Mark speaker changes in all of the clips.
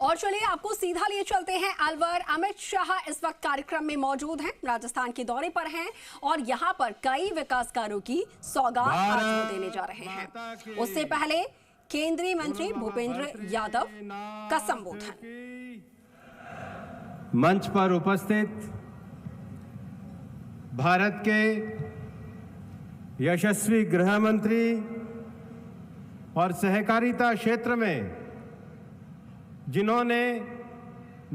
Speaker 1: और चलिए आपको सीधा लिए चलते हैं अलवर। अमित शाह इस वक्त कार्यक्रम में मौजूद हैं, राजस्थान के दौरे पर हैं और यहां पर कई विकास कार्यों की सौगात आज वो देने जा रहे हैं। उससे पहले केंद्रीय मंत्री भूपेंद्र यादव का संबोधन।
Speaker 2: मंच पर उपस्थित भारत के यशस्वी गृह मंत्री और सहकारिता क्षेत्र में जिन्होंने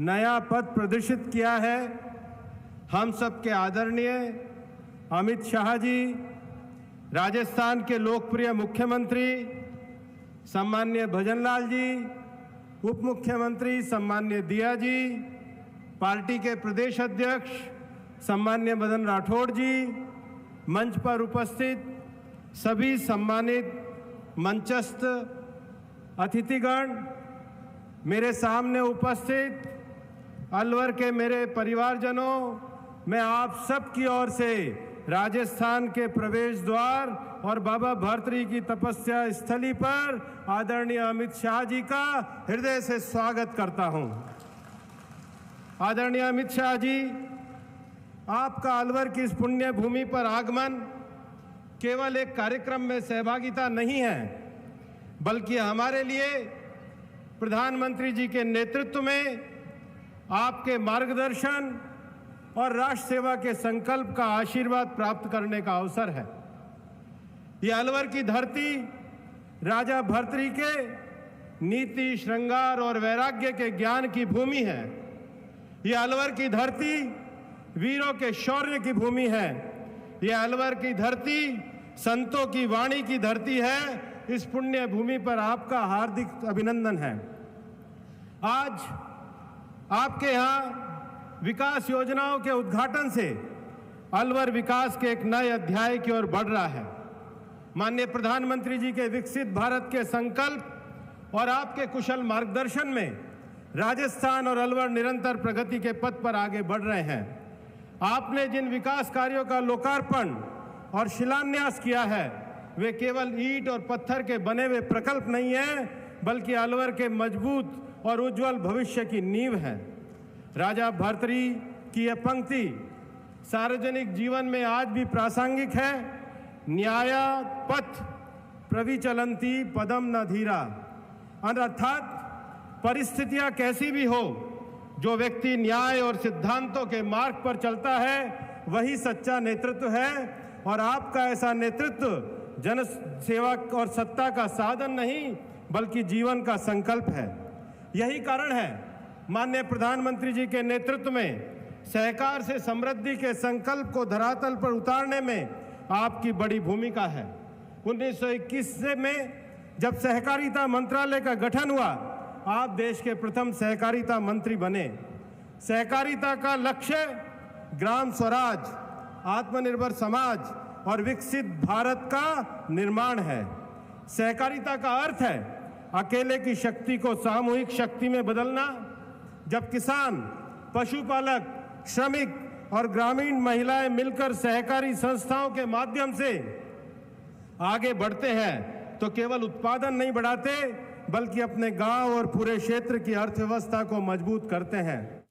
Speaker 2: नया पथ प्रदर्शित किया है, हम सबके आदरणीय अमित शाह जी, राजस्थान के लोकप्रिय मुख्यमंत्री सम्मान्य भजनलाल जी, उप मुख्यमंत्री सम्मान्य दिया जी, पार्टी के प्रदेश अध्यक्ष सम्मान्य मदन राठौड़ जी, मंच पर उपस्थित सभी सम्मानित मंचस्थ अतिथिगण, मेरे सामने उपस्थित अलवर के मेरे परिवारजनों, मैं आप सब की ओर से राजस्थान के प्रवेश द्वार और बाबा भर्तृहरि की तपस्या स्थली पर आदरणीय अमित शाह जी का हृदय से स्वागत करता हूं। आदरणीय अमित शाह जी, आपका अलवर की इस पुण्य भूमि पर आगमन केवल एक कार्यक्रम में सहभागिता नहीं है, बल्कि हमारे लिए प्रधानमंत्री जी के नेतृत्व में आपके मार्गदर्शन और राष्ट्र सेवा के संकल्प का आशीर्वाद प्राप्त करने का अवसर है। यह अलवर की धरती राजा भर्तृहरि के नीति, श्रृंगार और वैराग्य के ज्ञान की भूमि है। यह अलवर की धरती वीरों के शौर्य की भूमि है। यह अलवर की धरती संतों की वाणी की धरती है। इस पुण्य भूमि पर आपका हार्दिक अभिनंदन है। आज आपके यहाँ विकास योजनाओं के उद्घाटन से अलवर विकास के एक नए अध्याय की ओर बढ़ रहा है। माननीय प्रधानमंत्री जी के विकसित भारत के संकल्प और आपके कुशल मार्गदर्शन में राजस्थान और अलवर निरंतर प्रगति के पथ पर आगे बढ़ रहे हैं। आपने जिन विकास कार्यों का लोकार्पण और शिलान्यास किया है, वे केवल ईंट और पत्थर के बने हुए प्रकल्प नहीं है, बल्कि अलवर के मजबूत और उज्जवल भविष्य की नींव है। राजा भर्तृहरि की यह पंक्ति सार्वजनिक जीवन में आज भी प्रासंगिक है। न्याय पथ प्रविचलंती पदम न धीरा, अर्थात परिस्थितियां कैसी भी हो, जो व्यक्ति न्याय और सिद्धांतों के मार्ग पर चलता है वही सच्चा नेतृत्व है। और आपका ऐसा नेतृत्व जन सेवा और सत्ता का साधन नहीं, बल्कि जीवन का संकल्प है। यही कारण है माननीय प्रधानमंत्री जी के नेतृत्व में सहकार से समृद्धि के संकल्प को धरातल पर उतारने में आपकी बड़ी भूमिका है। 1921 में जब सहकारिता मंत्रालय का गठन हुआ, आप देश के प्रथम सहकारिता मंत्री बने। सहकारिता का लक्ष्य ग्राम स्वराज, आत्मनिर्भर समाज और विकसित भारत का निर्माण है। सहकारिता का अर्थ है अकेले की शक्ति को सामूहिक शक्ति में बदलना। जब किसान, पशुपालक, श्रमिक और ग्रामीण महिलाएं मिलकर सहकारी संस्थाओं के माध्यम से आगे बढ़ते हैं, तो केवल उत्पादन नहीं बढ़ाते, बल्कि अपने गांव और पूरे क्षेत्र की अर्थव्यवस्था को मजबूत करते हैं।